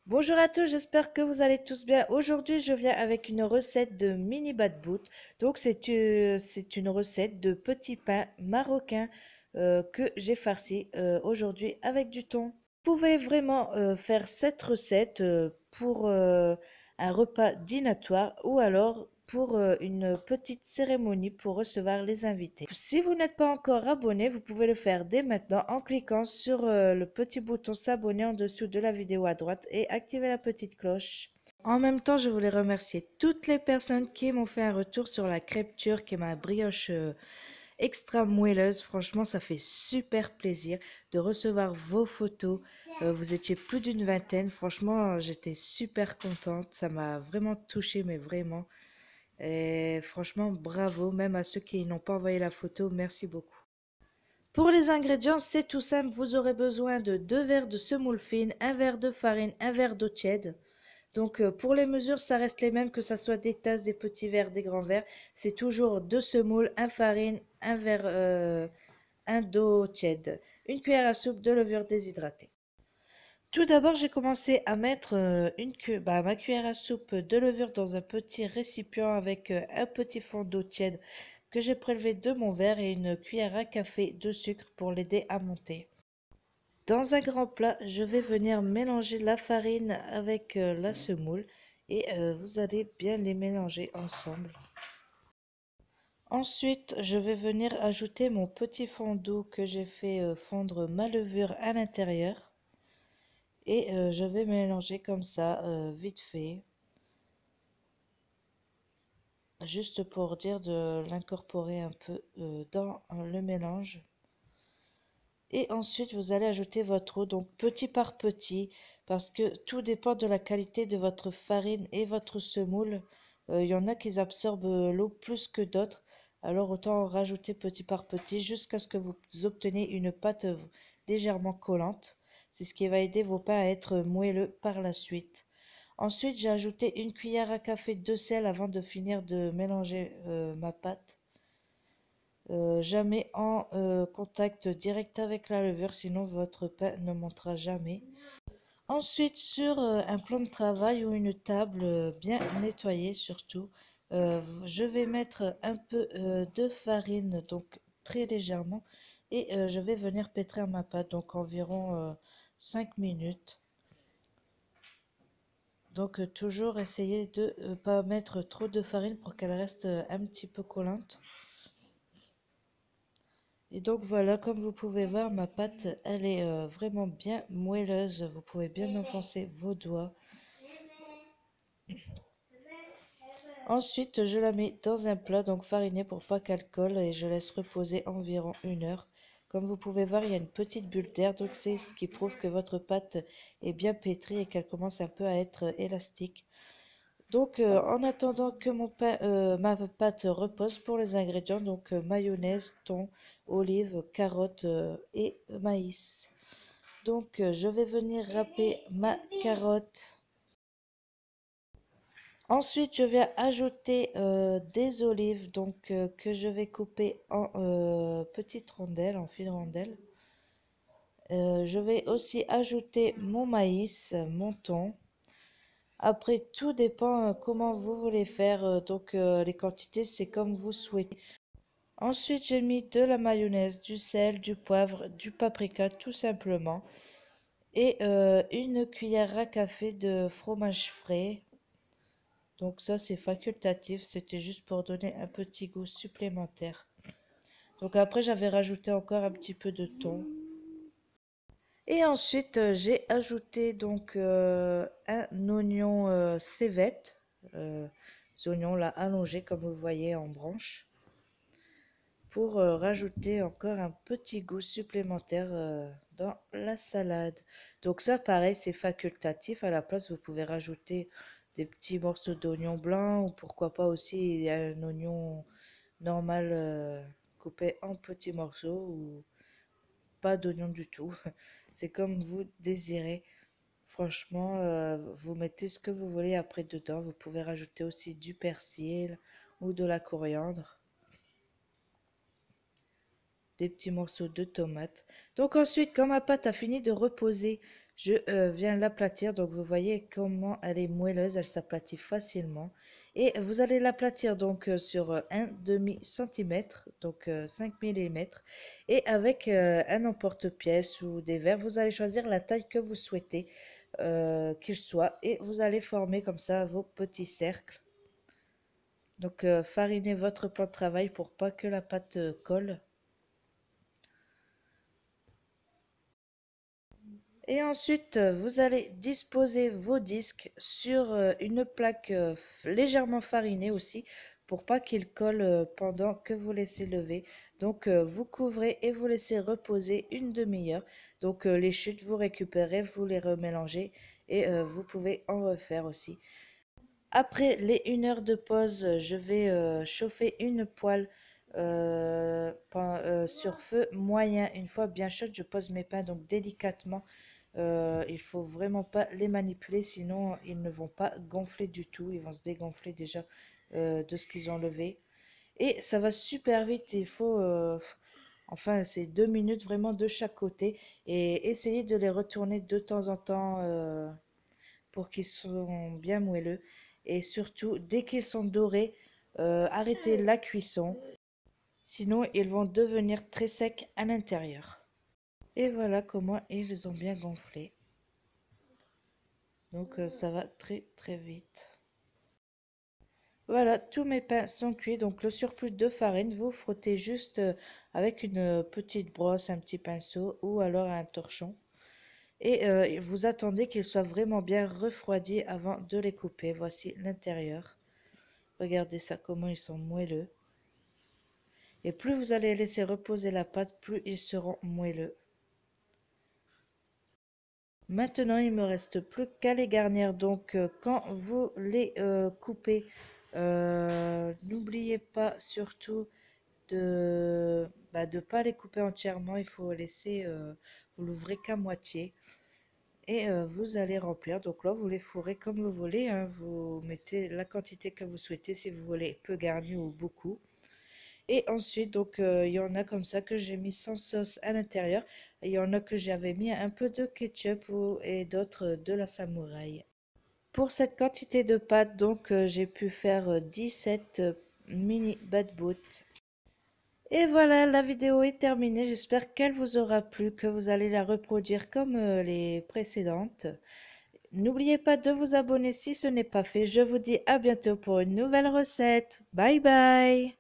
Bonjour à tous, j'espère que vous allez tous bien. Aujourd'hui, je viens avec une recette de mini bad boot. Donc, c'est une recette de petits pains marocains que j'ai farci aujourd'hui avec du thon. Vous pouvez vraiment faire cette recette pour un repas dînatoire ou alors pour une petite cérémonie pour recevoir les invités. Si vous n'êtes pas encore abonné, vous pouvez le faire dès maintenant en cliquant sur le petit bouton s'abonner en dessous de la vidéo à droite et activer la petite cloche. En même temps, je voulais remercier toutes les personnes qui m'ont fait un retour sur la crêpe turque et ma brioche extra moelleuse. Franchement, ça fait super plaisir de recevoir vos photos. Vous étiez plus d'une vingtaine. Franchement, j'étais super contente. Ça m'a vraiment touchée, mais vraiment. Et franchement, bravo, même à ceux qui n'ont pas envoyé la photo, merci beaucoup. Pour les ingrédients, c'est tout simple. Vous aurez besoin de 2 verres de semoule fine, un verre de farine, un verre d'eau tiède. Donc pour les mesures, ça reste les mêmes que ça soit des tasses, des petits verres, des grands verres. C'est toujours 2 semoules, un farine, un verre, un d'eau tiède, une cuillère à soupe de levure déshydratée. Tout d'abord, j'ai commencé à mettre ma cuillère à soupe de levure dans un petit récipient avec un petit fond d'eau tiède que j'ai prélevé de mon verre et une cuillère à café de sucre pour l'aider à monter. Dans un grand plat, je vais venir mélanger la farine avec la semoule et vous allez bien les mélanger ensemble. Ensuite, je vais venir ajouter mon petit fond d'eau que j'ai fait fondre ma levure à l'intérieur. Et je vais mélanger comme ça, vite fait, juste pour dire de l'incorporer un peu dans le mélange. Et ensuite, vous allez ajouter votre eau, donc petit par petit, parce que tout dépend de la qualité de votre farine et votre semoule. Il y en a qui absorbent l'eau plus que d'autres, alors autant en rajouter petit par petit jusqu'à ce que vous obteniez une pâte légèrement collante. C'est ce qui va aider vos pains à être moelleux par la suite. Ensuite, j'ai ajouté une cuillère à café de sel avant de finir de mélanger ma pâte. Jamais en contact direct avec la levure, sinon votre pain ne montera jamais. Ensuite, sur un plan de travail ou une table bien nettoyée surtout, je vais mettre un peu de farine, donc très légèrement, et je vais venir pétrir ma pâte, donc environ 5 minutes. Donc toujours essayer de ne pas mettre trop de farine pour qu'elle reste un petit peu collante. Et donc voilà, comme vous pouvez voir, ma pâte, elle est vraiment bien moelleuse. Vous pouvez bien enfoncer vos doigts. Ensuite, je la mets dans un plat, donc fariné pour pas qu'elle colle, et je laisse reposer environ 1 heure. Comme vous pouvez voir, il y a une petite bulle d'air, donc c'est ce qui prouve que votre pâte est bien pétrie et qu'elle commence un peu à être élastique. Donc, en attendant que ma pâte repose pour les ingrédients, donc mayonnaise, thon, olives, carottes et maïs. Donc, je vais venir râper ma carotte. Ensuite, je vais ajouter des olives donc que je vais couper en petites rondelles, en fines rondelles. Je vais aussi ajouter mon maïs, mon thon. Après, tout dépend comment vous voulez faire, donc les quantités, c'est comme vous souhaitez. Ensuite, j'ai mis de la mayonnaise, du sel, du poivre, du paprika, tout simplement, et une cuillère à café de fromage frais. Donc ça, c'est facultatif, c'était juste pour donner un petit goût supplémentaire. Donc après, j'avais rajouté encore un petit peu de thon. Et ensuite, j'ai ajouté donc un oignon cévette, des oignons là allongés comme vous voyez en branche, pour rajouter encore un petit goût supplémentaire dans la salade. Donc ça, pareil, c'est facultatif. À la place, vous pouvez rajouter des petits morceaux d'oignon blanc ou pourquoi pas aussi un oignon normal coupé en petits morceaux ou pas d'oignon du tout. C'est comme vous désirez. Franchement, vous mettez ce que vous voulez après dedans. Vous pouvez rajouter aussi du persil ou de la coriandre, des petits morceaux de tomates. Donc ensuite, quand ma pâte a fini de reposer, je viens l'aplatir. Donc vous voyez comment elle est moelleuse, elle s'aplatit facilement. Et vous allez l'aplatir donc sur un demi-centimètre, donc 5 mm. Et avec un emporte-pièce ou des verres, vous allez choisir la taille que vous souhaitez qu'il soit. Et vous allez former comme ça vos petits cercles. Donc farinez votre plan de travail pour pas que la pâte colle. Et ensuite, vous allez disposer vos disques sur une plaque légèrement farinée aussi pour pas qu'ils collent pendant que vous laissez lever. Donc, vous couvrez et vous laissez reposer une demi-heure. Donc, les chutes, vous récupérez, vous les remélangez et vous pouvez en refaire aussi. Après les 1 heure de pause, je vais chauffer une poêle sur feu moyen. Une fois bien chaude, je pose mes pains donc délicatement. Il faut vraiment pas les manipuler, sinon ils ne vont pas gonfler du tout. Ils vont se dégonfler déjà de ce qu'ils ont levé. Et ça va super vite. Il faut, enfin, c'est 2 minutes vraiment de chaque côté. Et essayez de les retourner de temps en temps pour qu'ils soient bien moelleux. Et surtout, dès qu'ils sont dorés, arrêtez la cuisson. Sinon, ils vont devenir très secs à l'intérieur. Et voilà comment ils ont bien gonflé. Donc ça va très très vite. Voilà, tous mes pains sont cuits. Donc le surplus de farine, vous frottez juste avec une petite brosse, un petit pinceau ou alors un torchon. Et vous attendez qu'ils soient vraiment bien refroidis avant de les couper. Voici l'intérieur. Regardez ça, comment ils sont moelleux. Et plus vous allez laisser reposer la pâte, plus ils seront moelleux. Maintenant, il me reste plus qu'à les garnir. Donc, quand vous les coupez, n'oubliez pas surtout de ne pas les couper entièrement. Il faut laisser, vous l'ouvrez qu'à moitié. Et vous allez remplir. Donc là, vous les fourrez comme vous voulez, hein. Vous mettez la quantité que vous souhaitez, si vous voulez peu garni ou beaucoup. Et ensuite, donc, il y en a comme ça que j'ai mis sans sauce à l'intérieur. Et il y en a que j'avais mis un peu de ketchup et d'autres de la samouraï. Pour cette quantité de pâte, donc, j'ai pu faire 17 mini bad boot. Et voilà, la vidéo est terminée. J'espère qu'elle vous aura plu, que vous allez la reproduire comme les précédentes. N'oubliez pas de vous abonner si ce n'est pas fait. Je vous dis à bientôt pour une nouvelle recette. Bye bye!